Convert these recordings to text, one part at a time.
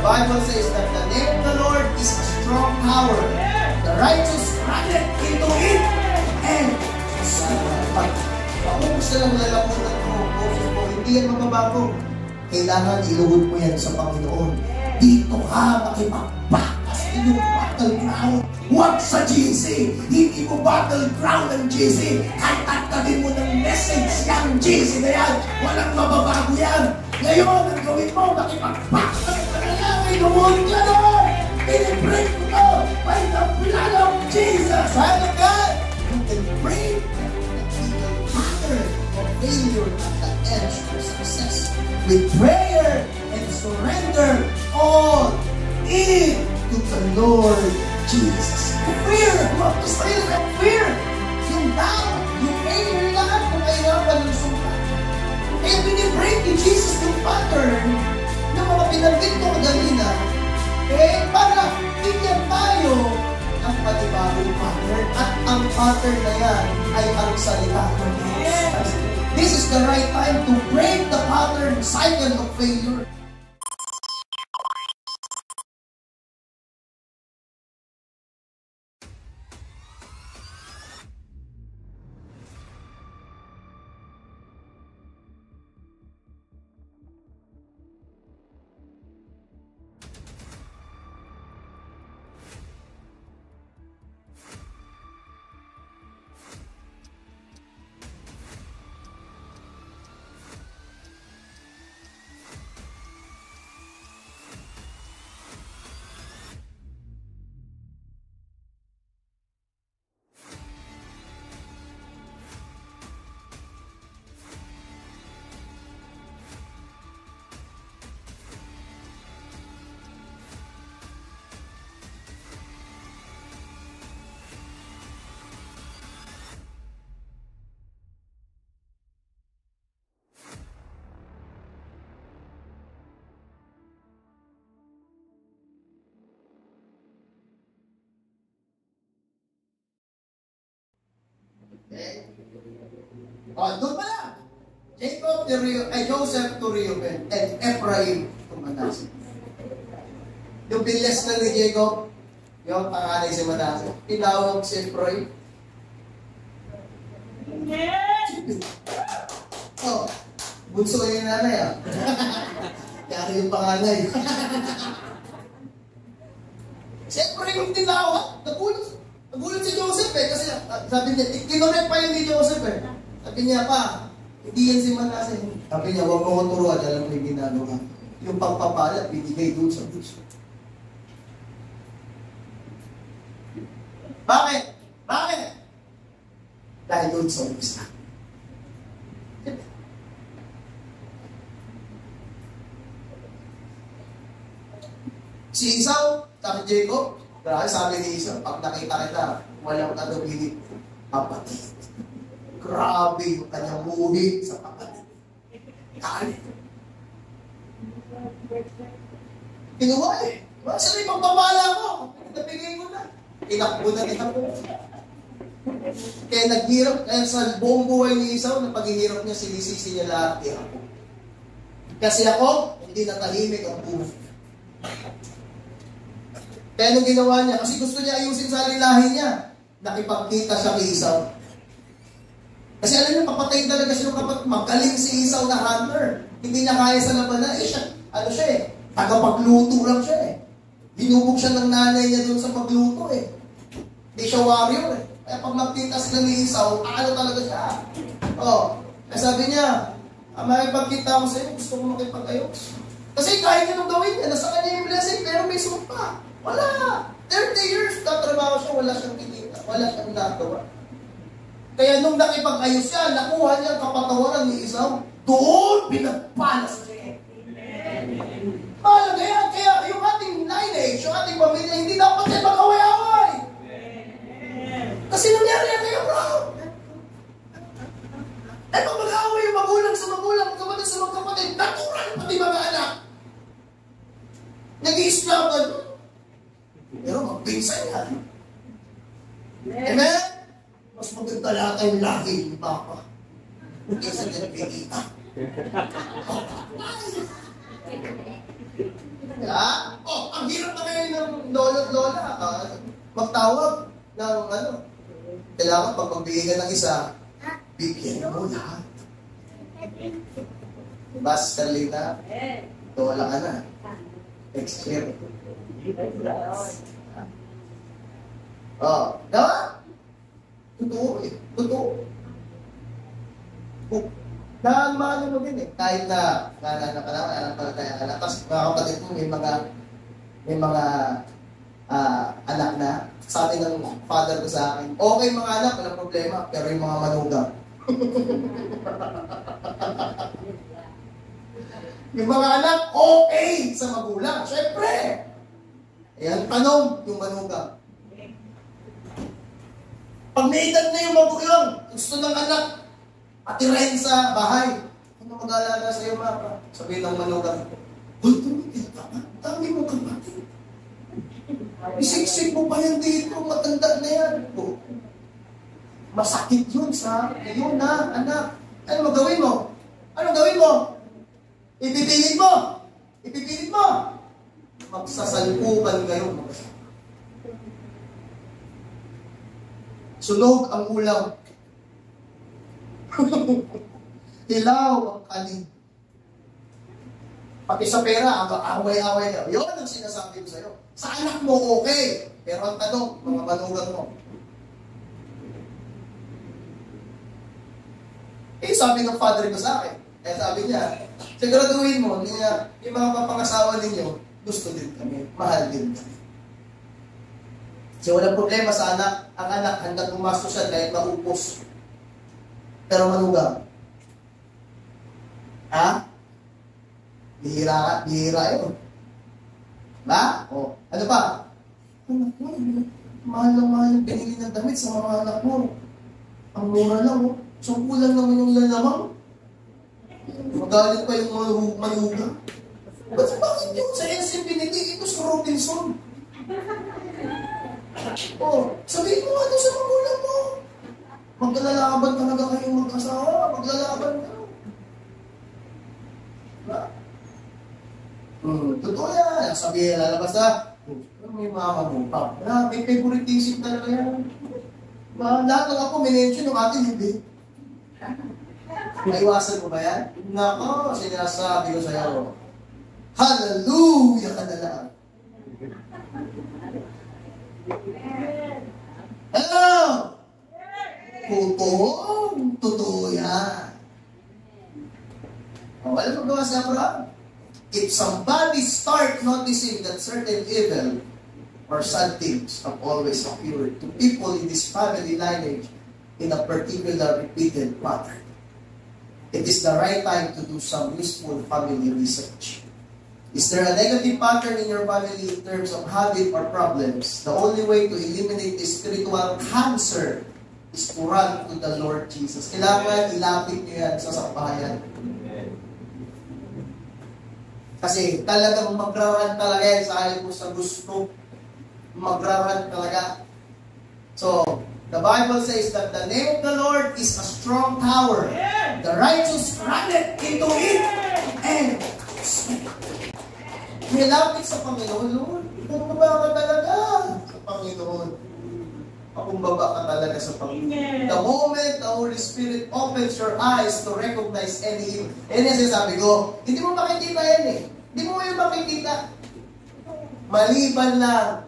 Bible says that the name of the Lord is a strong tower. The righteous runneth into it and pag paubos na lang lalamunan mo, boses mo, hindi yan mababago. Kailangan iluhod mo yan sa Panginoon. Dito ka makipagbakas inyong battleground. Huwag sa GC. Hindi mo battleground ng GC. Kahit tatagin mo ng message yung GC na yan, walang mababago yan. Ngayon, ang gawin mo, makipagbakas ka na yan. Iluhod ka na. Pinibreak mo to by the blood of Jesus. Hand of God, you can break the pattern of failure at the edge of success with prayer and surrender all in to the Lord Jesus. Fear! Huwag to stay with fear! Yung doubt, yung failure, lahat kung kahirapan ng sumpa. Kaya binibreak ni Jesus yung pattern ng mga pinanggit ko kanina, para bigyan tayo ng panibagong pattern. At ang pattern na yan ay ang salita ng Diyos. This is the right time to break the pattern cycle of failure. Okay? Doon pala. Joseph to Reuben and Ephraim to Manasseh. Yung bilis na ni Jacob, yung panganay si Manasseh, tinawag si Ephraim. Oh, bunso yung nanay Kaya yung panganay. Si Ephraim yung tinawag. Nagulat si Joseph kasi sabi niya, kinorek pa yun ni Joseph Sabi niya pa, hindi yan si Manasseh. Sabi niya, huwag mo ko turuan, alam mo yung ginagawa. Yung pagpapalat, binigay doon sa bunso. Bakit? Dahil doon sa umpisa. Si Esau, sabi Jacob, grabe sabi ni Esau, pag nakita kita, walang katubili, kapatid. Grabe yung kanyang muhi sa kapatid. Kali. Kinuha Saan yung pagpapala ko? Nabigay ko na. Tinakbo na tinakbo. Kaya naghirap, kaya sa buong buhay ni Esau, na paghihirap niya, sinisisi niya lahat ni ako. Kasi ako, hindi natahimik ang buhay. Kaya nung ginawa niya, kasi gusto niya ayusin sa lilahi niya, nakipagkita siya kay Esau. Kasi alam niyo, papatayin talaga siya ng kapatid. Magaling si Esau na hunter. Hindi niya kaya sa labanan. Siya tagapagluto lang siya Binubog siya ng nanay niya doon sa pagluto Hindi siya warrior Kaya pag magkita sila ni Esau, talaga siya. Kaya sabi niya, makipagkita ko sa iyo, gusto ko makipag-ayos. Kasi kahit anong gawin niya, nasa kanya yung blessing, pero may sumpa. Wala. 30 years, tatrabaho siya, wala siyang kinita, wala siyang nagawa. Kaya nung nakipag-ayos siya, nakuha niya ang kapatawaran ni Esau, doon pinagpalas siya. Mahalaga yan. Kaya yung ating lineage, yung ating pamilya, hindi dapat siya mag-away-away. Kasi nangyari yan kayo, bro. Pag mag-away yung magulang sa magulang, kapatid sa mga kapatid, natural pati mga anak. Nag-i-struggle. Pero magpinsan yan. Amen? Mas maganda lahat ang lahi ni Papa. Kaysa nila pinita. Yeah? Oh, ang hirap na ngayon ng lolo at lola. Magtawag ng kailangan pag magbigay ka ng isa, bigyan mo lahat. Bas, Carlita, lola ka na. Next year. Oh, diba? Totoo eh. Totoo. Naano mo din eh. Kahit na anak ka na, tapos mga kapatid mo, may mga anak na. Sabi ng father ko sa akin, okay mga anak, walang problema, pero yung mga manugang. Yung mga anak, okay sa magulang. Siyempre. Ayan, tanong yung manugang. Pag may edad na yung magulang, gusto ng anak, atirahin sa bahay. Ano mag-alala sa'yo, mama? Sabihin ng manugang, uy, tumigil ka ba? Dami mo kapatid. Isiksik mo pa yan dito, matanda na yan. Oh. Masakit yun sa iyo na, anak. Ano gawin mo? Ano gawin mo? Ipipilit mo. Ipipilit mo. Magsasalpukan kayo. Sunog ang ulam. Hilaw ang kanin. Pati sa pera, away-away na. Yun ang sinasabi ko sa'yo. Sa anak mo, okay. Pero ang tanong, mga manugang mo. Eh, sabi ng father ko sa akin. Eh, sabi niya, siguraduhin mo, yung mga mapangasawa ninyo, gusto din kami, mahal din kami. So, walang problema sa anak. Ang anak, hanggang pumasok siya kahit maupos. Pero manugang. Ha? Bihira yun. Ba? O, ano pa? Anak mo, mahal na mahal yung pinili ng damit sa mga anak mo. Ang mura lang, o. So, kulang naman yung lalamang. Magalit pa yung manugang. Bakit yun? Sa SM pinili, ito sa Robinson. Oh, sabihin mo ano sa magulang mo. Maglalaban talaga kayong mag-asawa. Maglalaban ka. Diba? Totoo yan. Sabihin, lalabas na. May mama mo pa. May favoritism talaga yan. Diba? Lahat ng ako, minention yung atin, hindi. Maiwasan mo ba yan? Nako, sinasabi ko sa'yo. Hallelujah ka na lang. Hello! Totoo yan. Wala magawa sa Abraham. If somebody start noticing that certain evil or sad things have always occurred to people in this family lineage in a particular repeated pattern, it is the right time to do some useful family research. Is there a negative pattern in your family in terms of habit or problems? The only way to eliminate this spiritual cancer is to run to the Lord Jesus. Kailangan ilapit niyo yan sa sambahayan. Kasi talagang magraran talaga yan sa ayaw mo sa gusto. Magraran talaga. So, the Bible says that the name of the Lord is a strong tower. The righteous runneth into it and nilapit sa Panginoon, Lord. Kumbaba ka talaga sa Panginoon. Pakumbaba ka talaga sa Panginoon. The moment the Holy Spirit opens your eyes to recognize any evil. Yan yung sinasabi ko, hindi mo makikita yan eh. Hindi mo yung makikita. Maliban lang,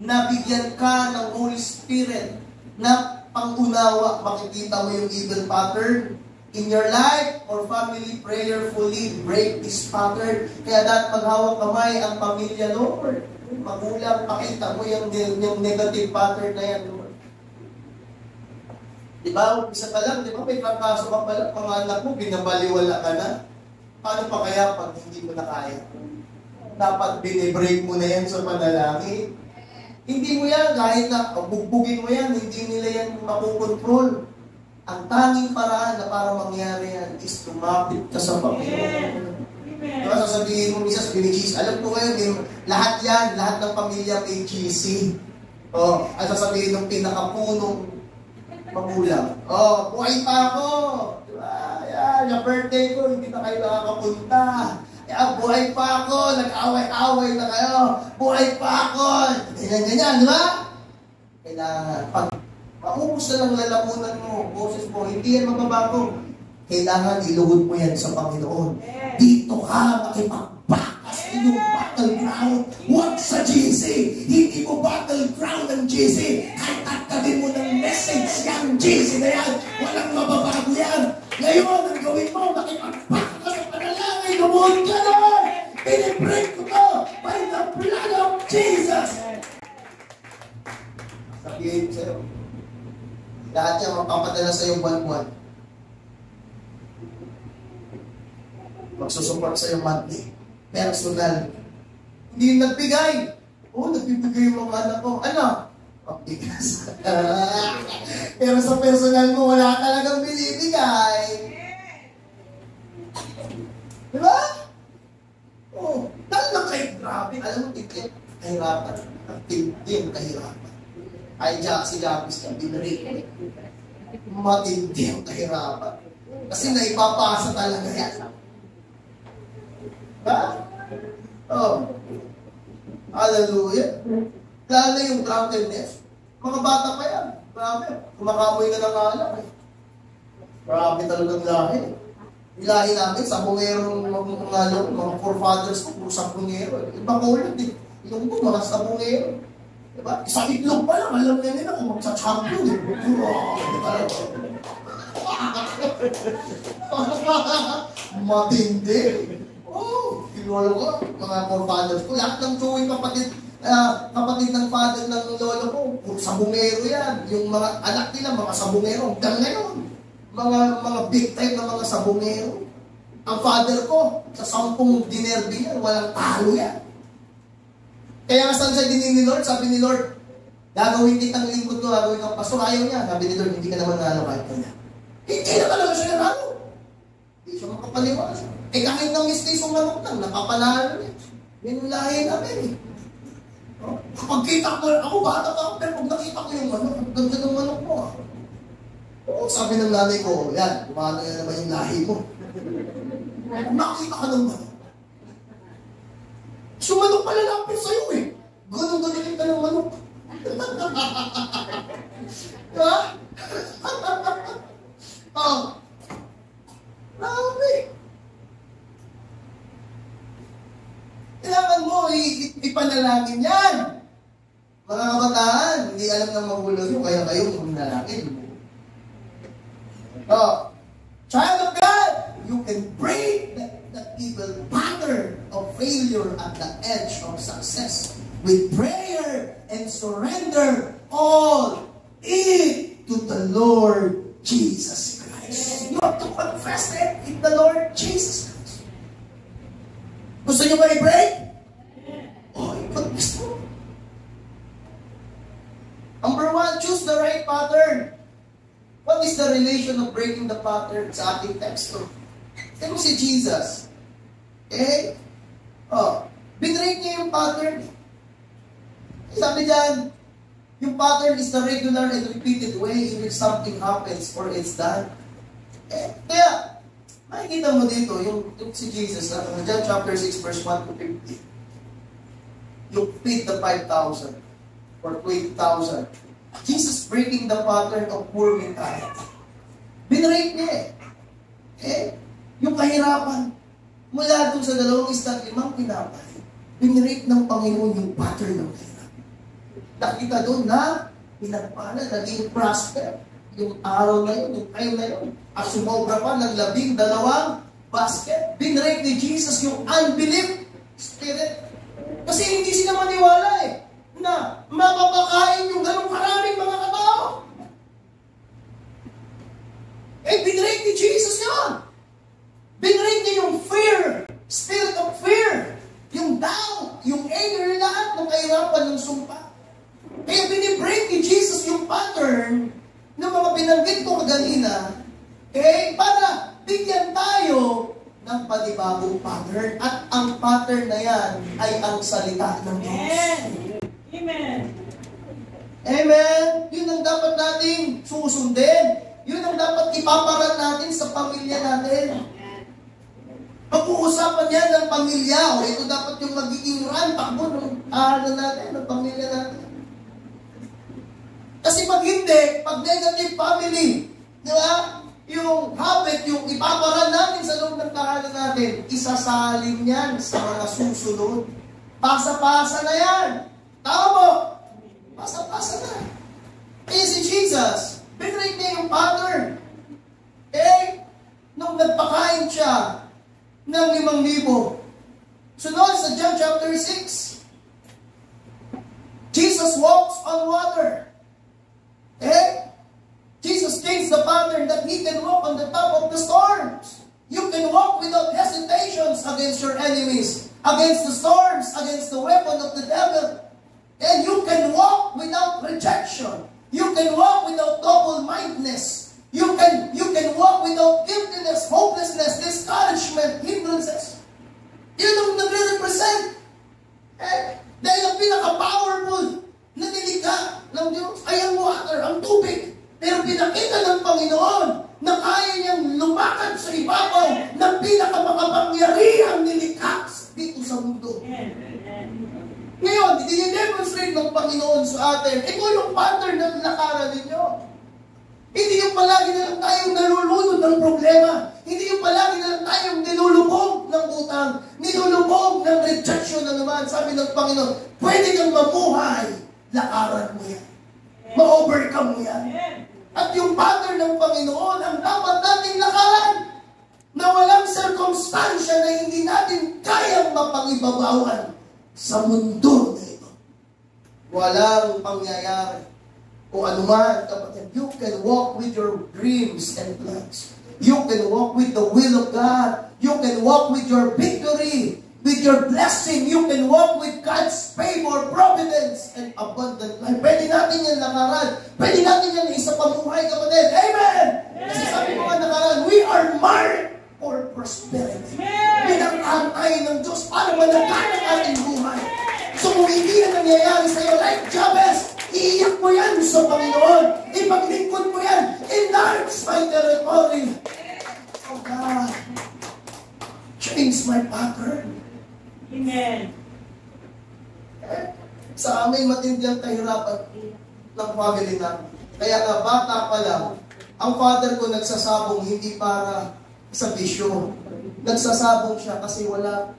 nabigyan ka ng Holy Spirit na pangunawa, makikita mo yung evil pattern in your life or family, prayerfully break this pattern. Kaya dapat maghawak kamay ang pamilya, Lord. Magulang, pakita mo yung negative pattern na yan, Lord. Diba, isa pa lang, diba, may trangkaso ka pala, mga anak mo, binabaliwala ka na. Paano pa kaya pag hindi mo na kaya? Dapat binibreak mo na yan sa panalangin. Hindi mo yan, kahit na bugbugin mo yan, hindi nila yan makukontrol. Ang tanging paraan na para mangyari yan is tumapit ka sa Panginoon. Diba, sasabihin mo, misas, binigis. Alam ko ngayon, lahat yan, lahat ng pamilya may GC. O, at sasabihin ng pinakapunong magulang. O, buhay pa ako. Diba, yan, yung birthday ko, hindi na kayo nakakapunta. Kaya buhay pa ako, nag-away-away na kayo, buhay pa ako, ganyan-ganyan, di ba? Kailangan, pag maubos na ng lalamunan mo, boses mo, hindi yan mababago. Kailangan iluhod mo yan sa Panginoon. Dito ka makipagbakas inyong battleground. Huwag sa GC. Hindi mo battleground ang GC. Kahit tatagin mo ng message yung GC na yan, walang mababago yan. Ngayon, ang gawin mo, makipagbakas sa panalangin. Lumuhod ka Lord! Pinibreak ko to by the blood of Jesus. Sabihin sa'yo, lahat yan mapapadala sa'yo buwan-buwan. Magsusupport sa'yo monthly. Personal. Hindi yung nagbigay. Oo, nagbibigay yung mga anak ko. Ano? Pagbigas. Pero sa personal mo, wala talagang binibigay. Diba? Oo. Dahil lang kayo, grabe. Alam mo, tikit. Kahirapan. Ang tindi ang kahirapan. Ay, si Lapis ka, binrik. Matindi ang kahirapan. Kasi naipapasa talaga yan. Ha? Oh. Hallelujah. Lalo yung drunkenness. Mga bata pa yan. Grabe. Kumakamoy ka ng alak eh. Grabe talagang lahi. Ilahi namin, sabungerong mga forefathers ko, puro sabungero. Ibang ulit eh. Yung po, mga sabungero. Diba? Sa itlog pa lang, alam na nila kung magsa-champion eh. Matindi. Oh, kilolo ko, mga forefathers ko, lahat ng chewing kapatid ng father ng lolo ko, sabungero yan. Yung mga anak nila, mga sabungero, hanggang ngayon. Mga big time na mga sabungero. Ang father ko, sa 10 dinerbi yan, walang talo yan. Kaya nga saan siya din ni Lord, sabi ni Lord, gagawin kitang lingkod ko, gagawin kang pastor, ayaw niya. Sabi ni Lord, hindi ka naman nalo kahit kanya. Hindi na talaga siya nanalo. Hindi siya makapaliwas. Kahit ng mistis yung manok lang, napapanalo niya. Yan yung lahi namin eh. Kapag kita ko, ako bata ka, pero pag nakita ko yung manok, ang ganda ng manok mo. Oo, sabi ng nanay ko, yan, kumano yan naman yung lahi mo. Nakita ka ng manok. Sumanok pala lapit sa'yo eh. Ganun-ganunin ka ng manok. Ha? Oh. Grabe. Kailangan mo ipanalangin yan. Mga kabataan, hindi alam ng magulang nyo, kaya kayo manalangin. Oh. Child of God, you can break that evil pattern of failure at the edge of success with prayer and surrender all it to the Lord Jesus Christ. You have to confess it in the Lord Jesus Christ. Gusto nyo ba i-break? Oh, i-confess mo. Number 1, choose the right pattern. What is the relation of breaking the pattern sa ating text? Ito si Jesus. Okay? Oh, binrake niya yung pattern. Sabi diyan, yung pattern is the regular and repeated way in which something happens or it's done. Kaya, makikita mo dito, yung si Jesus, John chapter 6, verse 1 to 50. Yung feed the 5,000 or 20,000. Jesus breaking the pattern of poor mentality. Binrake niya eh. Yung kahirapan, mula doon sa 2 isang 5 pinapay, binrake ng Panginoon yung pattern ng kahirapan. Nakita doon na pinagpala, naging prosper. Yung araw na yun, yung time na yun. At sumobra pa ng 12 basket. Binrake ni Jesus yung unbelief spirit. Kasi hindi sila maniwala eh, na mapapakain yung ganong karaming mga katao. Binrake ni Jesus yun. Binrake niya yung fear, spirit of fear, yung doubt, yung anger, lahat ng kahirapan ng sumpa. Kaya binibreak ni Jesus yung pattern ng mga binanggit ko kanina, para bigyan tayo ng panibagong pattern. At ang pattern na yan ay ang salita ng Diyos. Amen. Amen. Yun ang dapat nating susundin. Yun ang dapat ipaparal natin sa pamilya natin. Pag-uusapan yan ng pamilya. O ito dapat yung magiging takbo ng natin, ng pamilya natin. Kasi pag hindi, pag negative family, di ba? Yung habit, yung ipaparan natin sa loob ng tahanan natin, isasalin yan sa mga susunod. Pasa-pasa na yan. Tama mo? Pasa-pasa na. Eh si Jesus, binrate niya yung pattern. Nung nagpakain siya ng 5,000. Sunod sa John chapter 6. Jesus walks on water. Jesus changed the pattern that He can walk on the top of the storms. You can walk without hesitations against your enemies, against the storms, against the weapon of the devil. And you can walk without rejection. You can walk without double-mindedness. You can walk without guiltiness, hopelessness, discouragement, hindrances. Yun ang nagre-represent. Dahil ang pinaka-powerful na nilikha ng Diyos ay ang water, ang tubig. Pero pinakita ng Panginoon na kaya niyang lumakad sa ibabaw ng pinakamakapangyarihang nilikha dito sa mundo. Ngayon, i-demonstrate ng Panginoon sa atin, ito yung pattern ng lakaran ninyo. Hindi yung palagi na lang tayong nalulunod ng problema. Hindi yung palagi na lang tayong nilulubog ng utang, nilulubog ng rejection na naman. Sabi ng Panginoon, pwede kang mabuhay, lakaran mo yan. Ma-overcome mo yan. At yung pattern ng Panginoon, ang dapat nating lakaran, na walang circumstansya na hindi natin kayang mapangibabawan sa mundo na ito. Walang pangyayari. O anuman, kapatid, you can walk with your dreams and plans. You can walk with the will of God. You can walk with your victory, with your blessing. You can walk with God's favor, providence, and abundant life. Pwede natin yan lakaran. Pwede natin yan isa pamuhay, kapatid. Amen! Kasi sabi ko nga lakaran, we are marked for prosperity. Pinag-antay ng Diyos para malagaan ang ating buhay. So kung hindi na nangyayari sa'yo, like Jabez, iiyak mo yan sa Panginoon. Ipaglingkod mo yan. Enlarge my territory. Oh God, change my pattern. Amen. Sa aming matindi ang kahirapan ng family namin. Kaya nga bata pa lang, ang father ko nagsasabong hindi para sa bisyo. Nagsasabong siya kasi walang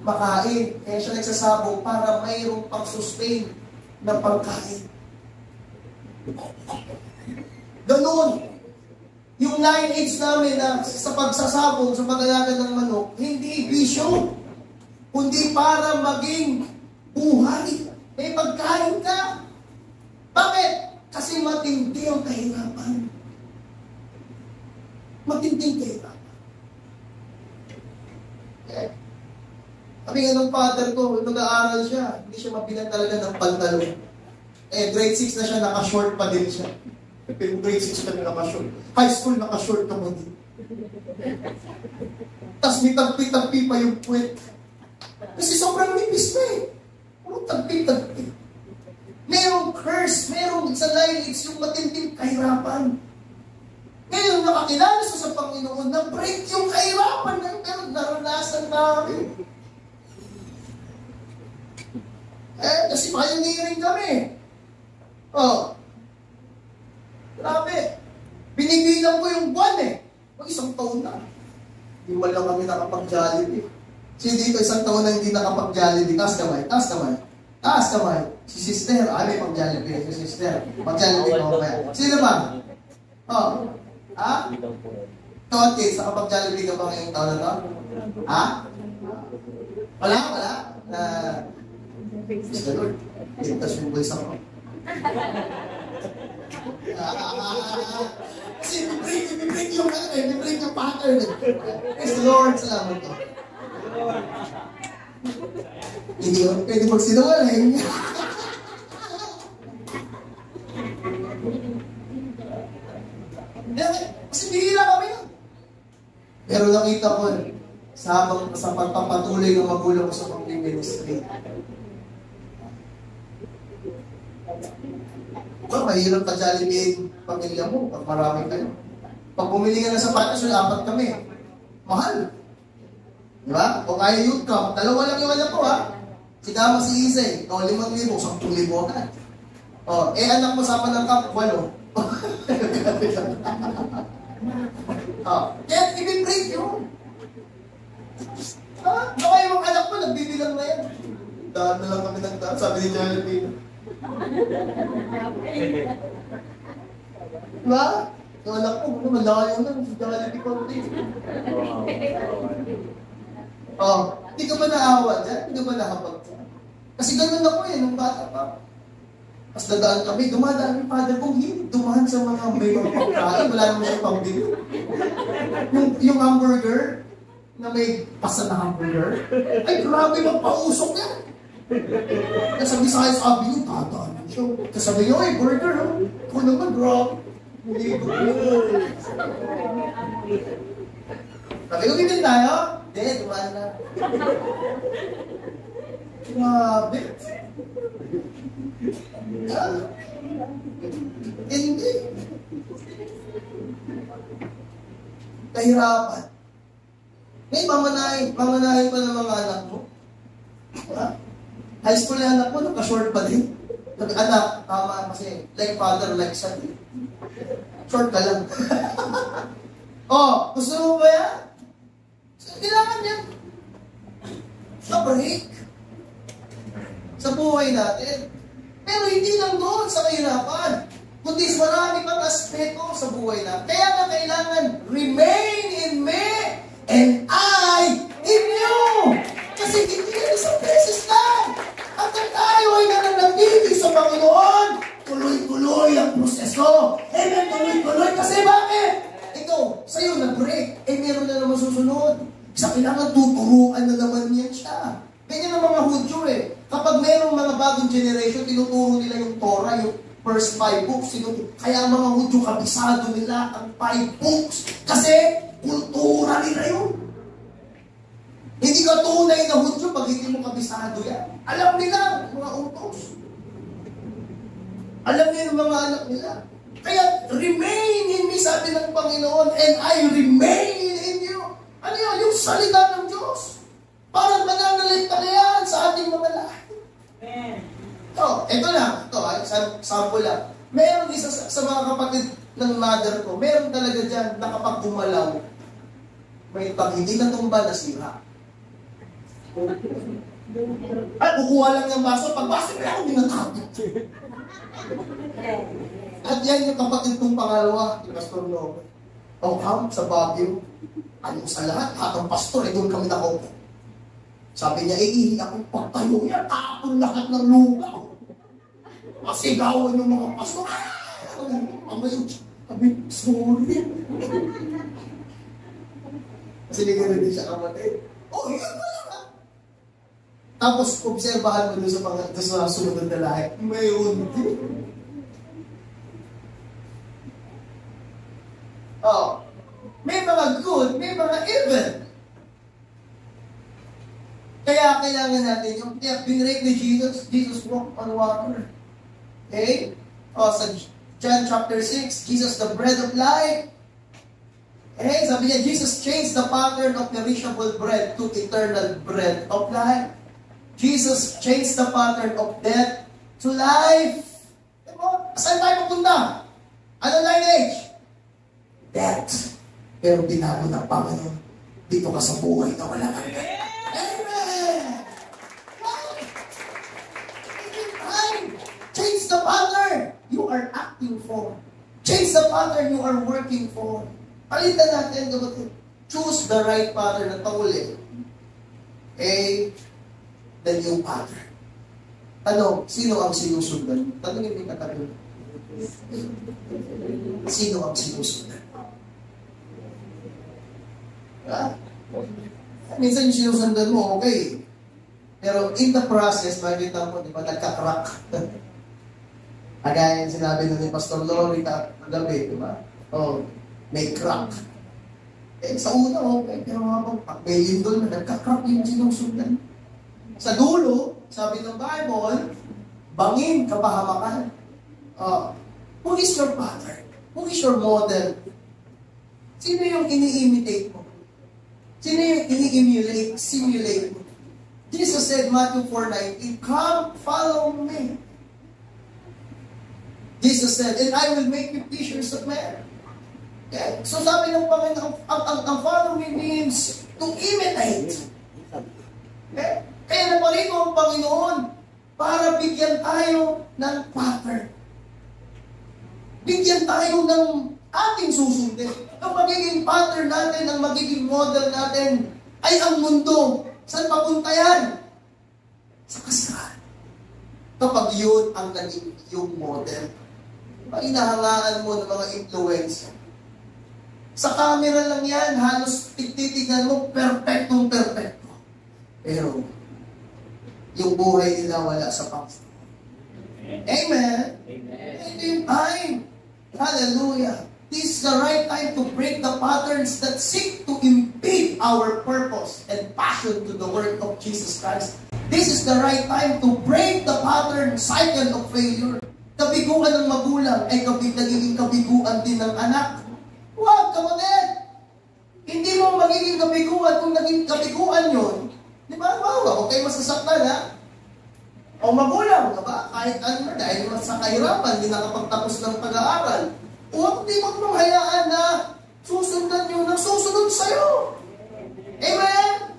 makain. Kaya siya nagsasabong para mayroong pang-sustain ng pagkain. Ganun. Yung lineage namin na sa pagsasabong, sa pag-alaga ng manok, hindi bisyo, kundi para maging buhay. May pagkain ka. Bakit? Kasi matindi ang kahirapan. Matinding kahirapan. Sabi nga ng father ko, nag-aaral siya, hindi siya mabilan talaga ng pantalon. Grade 6 na siya, naka-short pa din siya. Pero grade 6 pa din naka-short. High school, naka-short ka mo din. Tapos may tagpi-tagpi pa yung puwet. Kasi sobrang nipis na eh. Puro tagpi-tagpi. Merong curse, merong sa lineage yung matinding kahirapan. Ngayon, nakakilala sa Panginoon na break yung kahirapan na pero naranasan namin. Kasi pioneering kami. Grabe. Binibilang ko yung buwan eh. Isang taon na. Hindi mo lang kami nakapag-Jollibee. Kasi dito, isang taon na hindi nakapag-Jollibee. Taas kamay, taas kamay. Taas kamay. Si sister, may pag-Jollibee. Si sister, pag-Jollibee ko kaya. Sino ba? Ha? Ito at kids, nakapag-Jollibee ka ba ngayong taon na to? Ha? Wala? Mr. Lord, ligtas yung bulsa ko. Kasi bibring yung pattern. Praise the Lord, salamat ko. Hindi ko pwede magsinungaling. Kasi bihira kami na. Pero nakita ko, sa pagpapatuloy ng magulang ko sa pag-ministry. Mahirap ka Jollibee pamilya mo pag marami kayo. Pag bumili ka ng sapatos, 4 kami. Mahal. Di ba? O kaya youth camp, 2 lang yung anak ko ha. Sinama si Isay, 5,000, 10,000 agad. O, anak mo sama ng camp, 8. Kaya i-break yun. Baka yung anak mo, nagbibilang na yan. Daan na lang kami ng daan, sabi ni Jollibee. Diba? Yung anak ko, malayo na, si Jollibee ko rin. Hindi ka ba naawa dyan? Hindi ka ba nakapag dyan? Kasi ganun ako nung bata pa. Mas dadaan kami, dumadaan yung father kong hindi dumaan sa mga may pagkain, wala naman siyang pambili. Yung hamburger, na may pasa na hamburger, ay grabe magpausok yan. Kasabi sa akin, sabi niyo, dadaan siya. Kasabi niyo, ay burger, ha? Ako naman, grabe. Hindi ko. Sabi ko, bibili tayo? Hindi, dumaan na. Grabe. Hindi. Kahirapan. Ngayon, mamanahin pa ng mga anak mo. High school na anak mo, naka-short pa din. Sabi, anak, tama kasi, like father, like son. Short ka lang. Gusto mo ba yan? Kailangan yan. Sa break. Sa buhay natin. Pero hindi lang doon sa kahirapan, kundi marami pang aspeto sa buhay natin. Kaya nga kailangan, remain in me, and I in you. Kasi hindi yan isang beses lang. Hanggang tayo ay nananatili sa Panginoon, tuloy-tuloy ang proseso. Amen, tuloy-tuloy. Kasi bakit? Ito, sa'yo nag-break, meron na naman susunod. Sa kailangan tuturuan na naman yan siya. Ganyan ang mga Hudyo Kapag mayroong mga bagong generation, tinuturo nila yung Torah, yung first 5 books. Kaya ang mga Hudyo, kabisado nila ang 5 books. Kasi, kultura nila yun. Hindi ka tunay na Hudyo pag hindi mo kabisado yan. Alam nila, mga utos. Alam nila yung mga anak nila. Kaya, remain in me, sabi ng Panginoon, and I remain in you. Ano yun? Yung salita ng Diyos. Parang mananaligta na yan sa ating mga lahat. Ito lang. Sample lang. Meron isa sa mga kapatid ng mother ko, meron talaga dyan na kapag gumalaw, may pag hindi na tumba, nasira. Ay, kukuha lang yung baso. Pag baso na ako, binatapit. At yan yung kapatid kong pangalawa, yung Pastor Lobo. Camp sa Baguio. Ano sa lahat, hatang pastor, doon kami nakaupo. Sabi niya, iiyak ang pagtayo niya, tapon lahat ng lugaw. Masigawan yung mga pastor. Sabi, sorry. Kasi nagano din siya kamatid. Yan pa lang. Tapos, obserbahan mo doon sa sunod na lahat. Mayroon din. May mga good, may mga evil. Kaya kailangan natin yung binrake ni Jesus walked on water. Okay? Sa John chapter 6, Jesus the bread of life. Okay? Sabi niya, Jesus changed the pattern of perishable bread to eternal bread of life. Jesus changed the pattern of death to life. Saan tayo magpunta? Ano lineage? Death. Pero binago ng Panginoon. Dito ka sa buhay na wala kang death. Change the pattern you are acting for. Change the pattern you are working for. Palitan natin, choose the right pattern at pangulit. The new pattern. Sino ang sinusundan? Tanongin mo katabi. Sino ang sinusundan? Minsan yung sinusundan mo, okay. Pero in the process, makikita mo, di ba, nagka-crack. Agaya yung sinabi ni Pastor Lori kagabi, di ba? May crack. Sa una, okay. Pero habang may lindol na nagka-crack yung sinusundan. Sa dulo, sabi ng Bible, bangin, kapahamakan. Who is your pattern? Who is your model? Sino yung ini-imitate mo? Sino yung ini-emulate, simulate? Jesus said, Matthew 4:19, come, follow me. Jesus said, and I will make you fishers of men. Okay? So sabi ng Panginoon, ang follow me means to imitate. Okay? Kaya naparito ang Panginoon para bigyan tayo ng pattern. Bigyan tayo ng ating susundin. Ang magiging pattern natin, ang magiging model natin, ay ang mundo. Saan papunta yan? Sa kasalanan. Kapag yun ang naging yung model, inahangaan mo ng mga influencer. Sa camera lang yan, halos titignan mo, perfectong-perfecto. Pero, yung buhay nila wala sa Panginoon. Amen? Amen. Ito yung time. Hallelujah. This is the right time to break the patterns that seek to impede our purpose and passion to the work of Jesus Christ. This is the right time to break the pattern cycle of failure. Kabiguan ng magulang ay nagiging kabiguan din ng anak. Huwag, kapatid! Hindi mo magiging kabiguan kung naging kabiguan yun. Di ba? Huwag kayo masasaktan, ha? O magulang, ba? Kahit ano, dahil sa kahirapan, hindi nakapagtapos ng pag-aaral. Huwag di magmahayaan na susundan yun ang susunod sa'yo. Amen?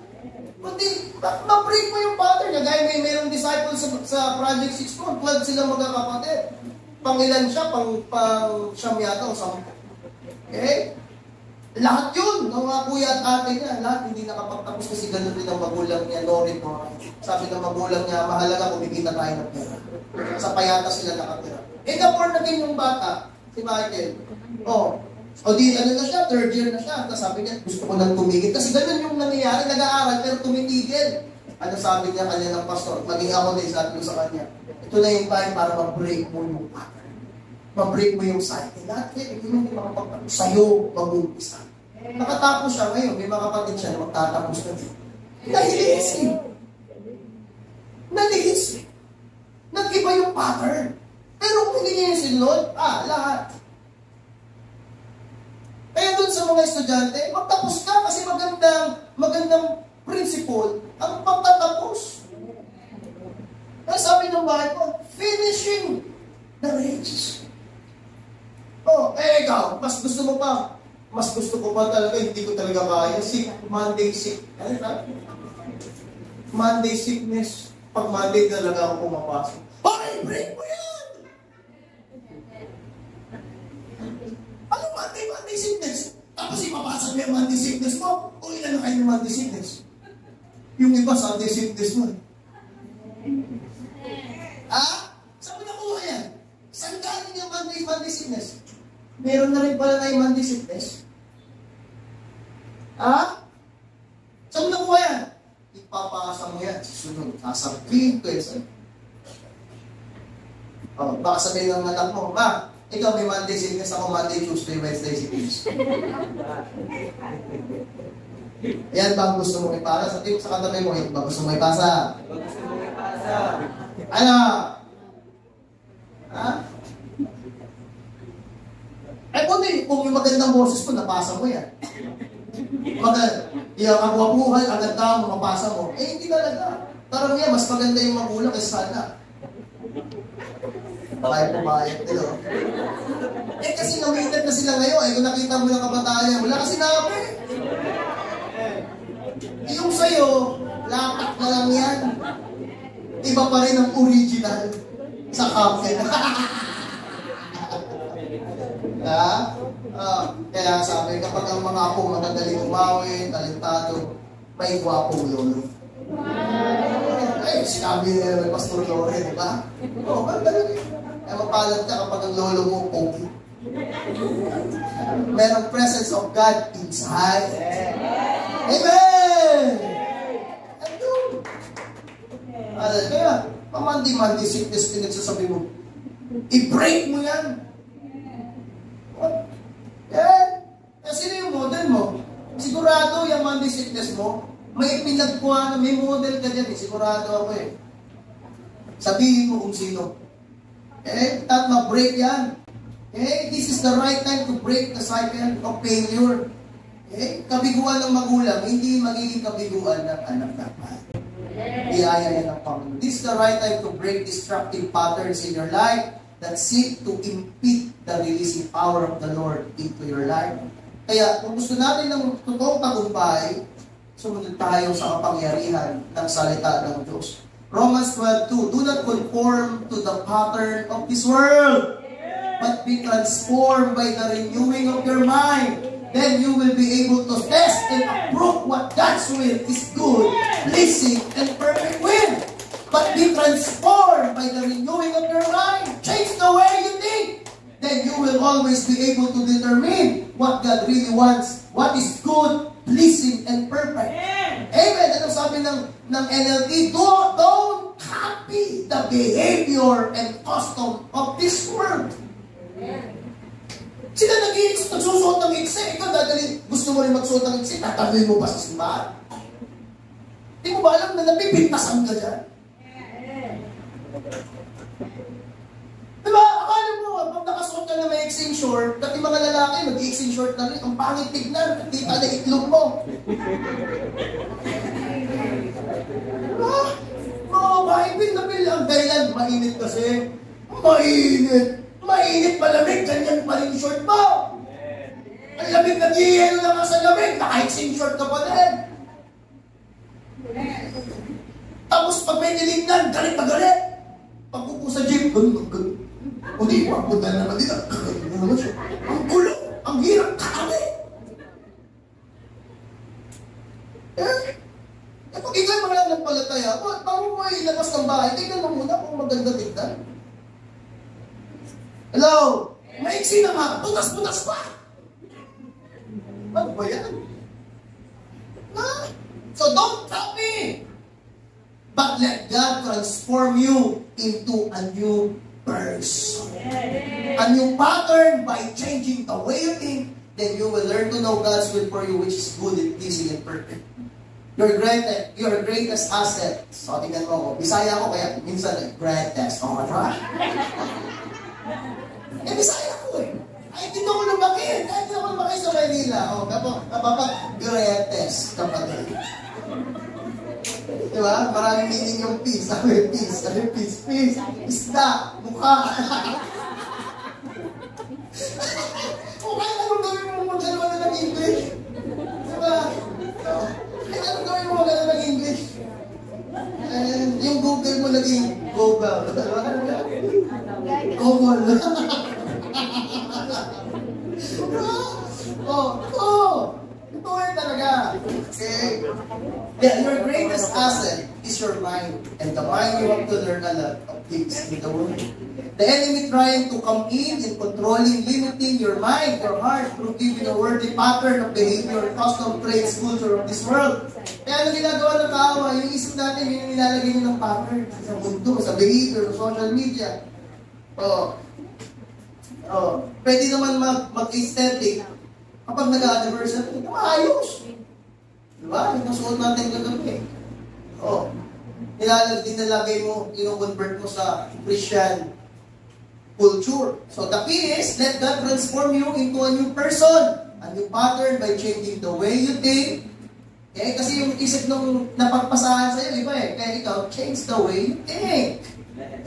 Kundi, ma-break mo yung pattern. Gaya mayroong disciples sa Project 6 ko, 12 silang magkakapatid. Pangilan siya, pang siyam yata o 10. Okay? Lahat yun, ng mga kuya at ate niya, lahat hindi nakapagtapos kasi ganun din ang magulang niya, Lorin mo. Sabi ng magulang niya, mahalaga kumikita tayo ng pera. Sa payata sila nakatira. Kapor na din yung bata, si Michael. Di ano na siya, third year na siya. Tapos sabi niya, gusto ko nang tumigil. Kasi ganun yung nangyayari, nag-aaral pero tumitigil. Ano sabi niya kanya ng pastor? Maging ako din, sabi ko sa kanya, ito na yung time para ma-break mo yung pattern. Ma-break mo yung cycle. Lahat kayo, hindi makapagtapos sa'yo mag-umpisa. Nakatapos siya ngayon, may mga kapatid siya na magtatapos na din. Nalihis eh. Nag-iba yung pattern. Pero kung hindi niya yung sinunod, lahat. Kaya dun sa mga estudyante, magtapos ka kasi magandang principle ang pagtatapos. Kaya sabi ng Bible, finishing the race. Ikaw, mas gusto ko pa talaga, hindi ko talaga kaya. Monday sick. Ano na? Monday sickness. Pag Monday talaga ako pumapasok. Break mo yan! Ano Monday sickness? Tapos ipapasok mo yung Monday sickness mo? O ilan na kayo ng Monday sickness? Yung iba, Sunday sickness mo. Saan mo nakuha yan? Saan galing yung Monday sickness? Meron na rin pala na yung Monday sickness. Saan mo nakuha yan? Ipapasa mo yan. Susunod. Sasabihin ko yan. Baka sabihin ng anak mo, ikaw may Monday sickness, ako Monday, Tuesday, Wednesday sickness. Yan ba ang gusto mong ipasa? Sa katabi mo, ba gusto mong ipasa? Gusto mong ipasa. Ano? Kung yung magandang boses ko, napasa mo yan. Yung agwapuhan, aganda mo, mapasa mo. Hindi talaga. Tarang yan, mas maganda yung magulang kaysa sana. Pumayat nila. Kasi namitan na sila ngayon. Kung nakita mo yung kabataan niya, wala kasi nape. Yung sa'yo, lapat na lang yan. Iba pa rin ang original sa cafe. Kaya sabi, kapag ang mga apo magagaling umawin, talentado, may gwapong lolo. Sinabi ni Pastor Lore, di ba? Magaling. Kaya mapalad ka kapag ang lolo mo, pogi. Merong presence of God inside. Amen! Kaya, pamandi-mandi sickness, pinagsasabi mo, i-break mo yan. Sino yung model mo? Sigurado yung Monday sickness mo, may pinagkuha na may model ka dyan. Sigurado ako eh. Sabihin mo kung sino. At ma-break yan. This is the right time to break the cycle of failure. Okay? Kabiguan ng magulang, hindi magiging kabiguan ng anak naman. Biyaya yan ng Panginoon. This is the right time to break destructive patterns in your life that seek to impede the releasing power of the Lord into your life. Kaya kung gusto natin ng totoong tagumpay, sumunod tayo sa kapangyarihan ng salita ng Diyos. Romans 12:2, do not conform to the pattern of this world, but be transformed by the renewing of your mind. Then you will be able to test and approve what God's will is good, pleasing, and perfect will. But be transformed by the renewing of your mind. Change the way you think. Then you will always be able to determine what God really wants, what is good, pleasing, and perfect. Amen. Ano sabi ng NLT? Don't copy the behavior and custom of this world. Sila nagsusuot ng iksi. Ikaw dadali, gusto mo rin magsuot ng iksi, tataluin mo ba sa simbahan? Hindi mo ba alam na napipintasan ka dyan? Diba? Akala mo, pag nakasuot ka na may iksing short, dati mga lalaki, mag-iksing short na rin, ang pangit tignan, kita na itlog mo. Diba? Mga maipin na bilang, dahilan, mainit kasi. Mainit! Mainit malamig, ganyan pa rin short mo. Ang lamig, nag-ielo lang ka sa lamig, naka-iksing short ka pa rin. Tapos pag may nilignan, galit na galit. Pag upo sa gym, ganun. O di, pagpunta naman dito. Ang gulo, ang hirap kakali. Pag ikay mga nagpalataya, bago mo ilabas ng bahay, tignan mo muna kung maganda tignan. Hello? Maiksi na nga. Butas-butas pa. Ano ba yan? So don't copy. But let God transform you into a new person. A new pattern by changing the way you think. Then you will learn to know God's will for you, which is good and pleasing and perfect. Your greatest asset. So tingnan mo. Bisaya ako kaya minsan greatest. Oh, right? Bisaya ko eh. Ay, hindi ako lumaki. Kahit hindi ako lumaki sa Manila. O, greatest kapatid. Diba? Maraming meaning yung peace. Ano yung peace? Ano yung peace? Peace. Isda. Mukha. Okay, anong gawin mo magdalawa na ng English? Diba? Kahit anong gawin mo magdalawa ng English? Yung Google mo naging Google. Google. Ito eh talaga. Okay. Yeah, your greatest asset is your mind. And the mind, you have to learn a lot of things in the world. The enemy trying to come in and controlling, limiting your mind, your heart, through giving a worldly pattern of behavior, custom, traits, culture of this world. Kaya ano ginagawa ng kaawa? Yung isip natin, yung nilalagay nyo ng pattern sa mundo, sa behavior, sa social media. Pwede naman mag-aesthetic kapag nag-anniversary. Maayos. Diba? Yung nasuot natin kagabi. Nilalagay mo, convert mo sa Christian culture. So the key is, let God transform you into a new person, a new pattern by changing the way you think. Okay? Kasi yung isip nung napagpasahan sa'yo, iba eh. Kaya ikaw, change the way you think.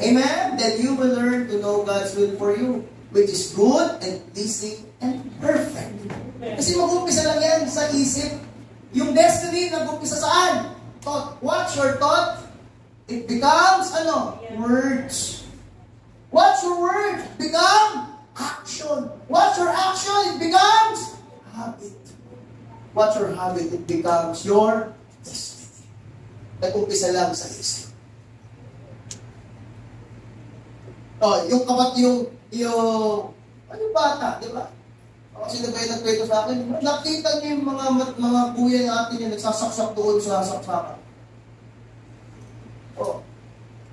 Amen? Then you will learn to know God's will for you, which is good and pleasing and perfect. Kasi mag-umpisa lang yan sa isip. Yung destiny, nag-umpisa saan? Thought. What's your thought? It becomes, words. What's your word? Become action. What's your action? It becomes habit. What's your habit? It becomes your destiny. Nag-umpisa lang sa isip. Yung bata, di ba? Kasi nagkwento sa akin, nakita niyo yung mga kuya natin yung nagsasaksak doon sa saksakan.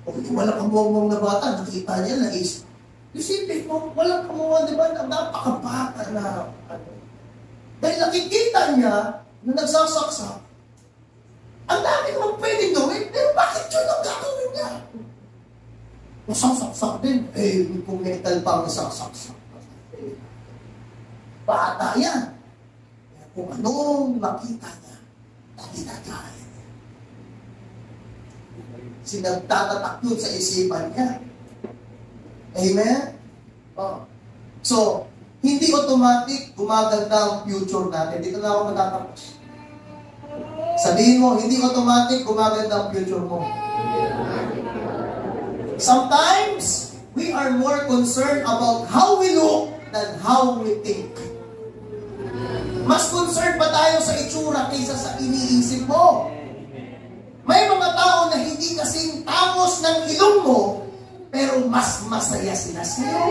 Walang kamuwang na bata, nakita niya na is. Isipin mo, walang kamuwang, di ba? Napakabata na. Dahil nakikita niya na nagsasaksak, ang dami naman pwedeng gawin, pero bakit yun ang gagawin niya? Nasasaksak din. Kung metal pa ang nasasaksak. Bata yan. kung anong makita niya na ginagaya niya. Sinagtatatak yun sa isipan niya. Amen? Oh. So, hindi automatic gumaganda ang future natin. Dito na ako magtatapos. Sabihin mo, hindi automatic gumaganda ang future mo. Sometimes, we are more concerned about how we look than how we think. Mas concerned pa tayo sa itsura kaysa sa iniisip mo. May mga tao na hindi kasing tamos ng ilong mo, pero mas masaya sila sa'yo.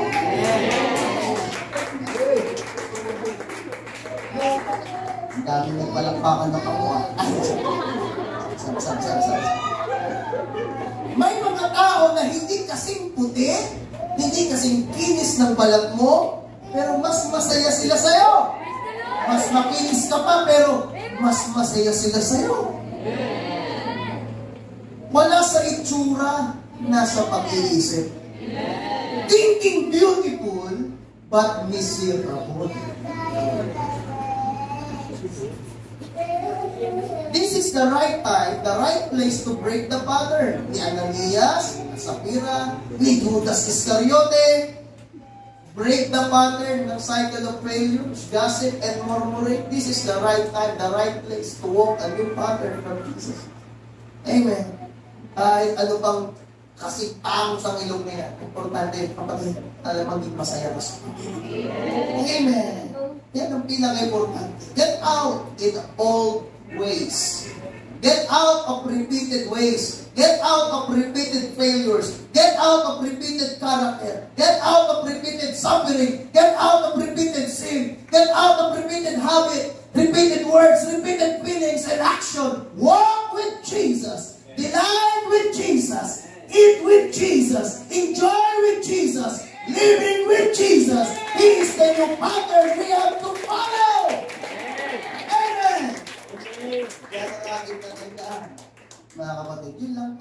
Ang dami nagpalakpakan na kamuha. May mga tao na hindi kasing puti, hindi kasing kinis ng balat mo, pero mas masaya sila sa'yo. Mas makinis ka pa, pero mas masaya sila sa'yo. Wala sa itsura, nasa pag-iisip. Thinking beautiful, but miserable. This is the right time, the right place to break the pattern. Ni Ananias, Sapphira, ni Judas Iscariote. Break the pattern ng cycle of failures, gossip, and murmuring. This is the right time, the right place to walk a new pattern from Jesus. Amen. Kahit ano bang kasi pangos ang ilong niya, importante, kapatid, alam maging masaya ka sa Amen. Yan ang pinaka-importante. Get out in old ways. Get out of repeated ways. Get out of repeated failures. Get out of repeated character. Get out of repeated suffering. Get out of repeated sin. Get out of repeated habit, repeated words, repeated feelings and action. Walk with Jesus. Delight with Jesus. Eat with Jesus. Enjoy with Jesus. Living with Jesus. He is the new pattern we have to follow. Amen. Kaya sa ating natandaan, mga kapatid, yun lang,